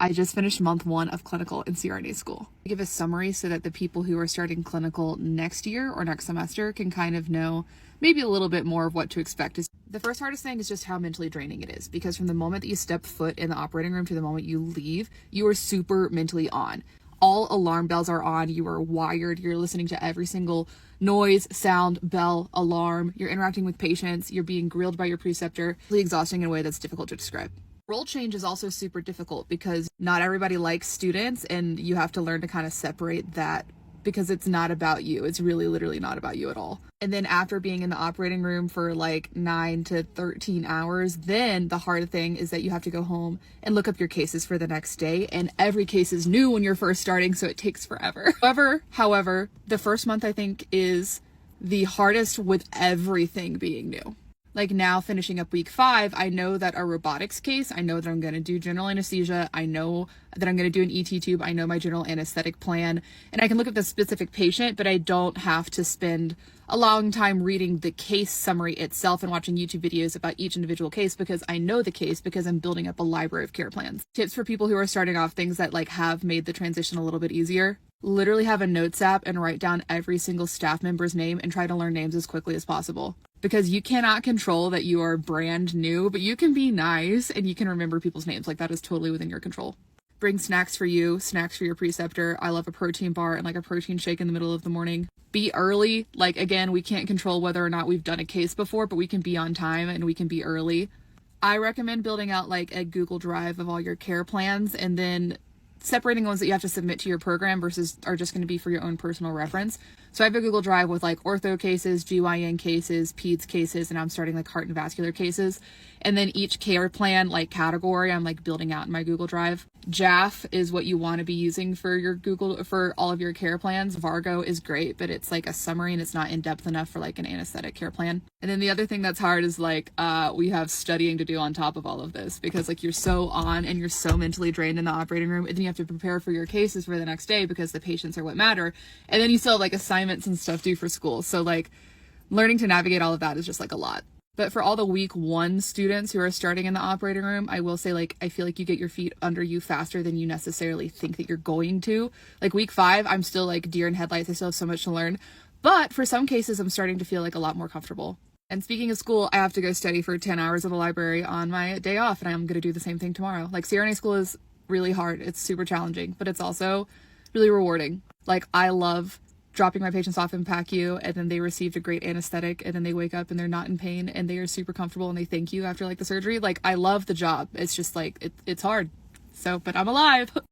I just finished month 1 of clinical in CRNA school. I give a summary so that the people who are starting clinical next year or next semester can kind of know maybe a little bit more of what to expect. The first hardest thing is just how mentally draining it is, because from the moment that you step foot in the operating room to the moment you leave, you are super mentally on. All alarm bells are on. You are wired. You're listening to every single noise, sound, bell, alarm. You're interacting with patients. You're being grilled by your preceptor. Really exhausting in a way that's difficult to describe. Role change is also super difficult because not everybody likes students, and you have to learn to kind of separate that because it's not about you. It's really literally not about you at all. And then after being in the operating room for like 9 to 13 hours, then the hard thing is that you have to go home and look up your cases for the next day. And every case is new when you're first starting, so it takes forever. However, the first month I think is the hardest with everything being new. Like now finishing up week 5, I know that a robotics case, I know that I'm going to do general anesthesia. I know that I'm going to do an ET tube. I know my general anesthetic plan, and I can look at the specific patient, but I don't have to spend a long time reading the case summary itself and watching YouTube videos about each individual case because I know the case because I'm building up a library of care plans. Tips for people who are starting off, things that like have made the transition a little bit easier. Literally have a notes app and write down every single staff member's name and try to learn names as quickly as possible. Because you cannot control that you are brand new, but you can be nice and you can remember people's names. Like that is totally within your control. Bring snacks for you, snacks for your preceptor. I love a protein bar and like a protein shake in the middle of the morning. Be early. Like again, we can't control whether or not we've done a case before, but we can be on time and we can be early. I recommend building out like a Google Drive of all your care plans and then separating the ones that you have to submit to your program versus are just going to be for your own personal reference. So I have a Google Drive with like ortho cases, GYN cases, peds cases, and I'm starting like heart and vascular cases. And then each care plan like category I'm like building out in my Google Drive. JAF is what you want to be using for your Google for all of your care plans. Vargo is great, but it's like a summary and it's not in depth enough for like an anesthetic care plan. And then the other thing that's hard is like we have studying to do on top of all of this because like you're so on and you're so mentally drained in the operating room, and then you have to prepare for your cases for the next day because the patients are what matter. And then you still have like assignments and stuff due for school. So like learning to navigate all of that is just like a lot. But for all the week 1 students who are starting in the operating room, I will say like I feel like you get your feet under you faster than you necessarily think that you're going to. Like week 5, I'm still like deer in headlights. I still have so much to learn. But for some cases, I'm starting to feel like a lot more comfortable. And speaking of school, I have to go study for 10 hours at the library on my day off, and I'm going to do the same thing tomorrow. Like CRNA school is really hard. It's super challenging, but it's also really rewarding. Like I love dropping my patients off in PACU and then they received a great anesthetic and then they wake up and they're not in pain and they are super comfortable and they thank you after like the surgery. Like I love the job. It's just like it's hard. So, but I'm alive.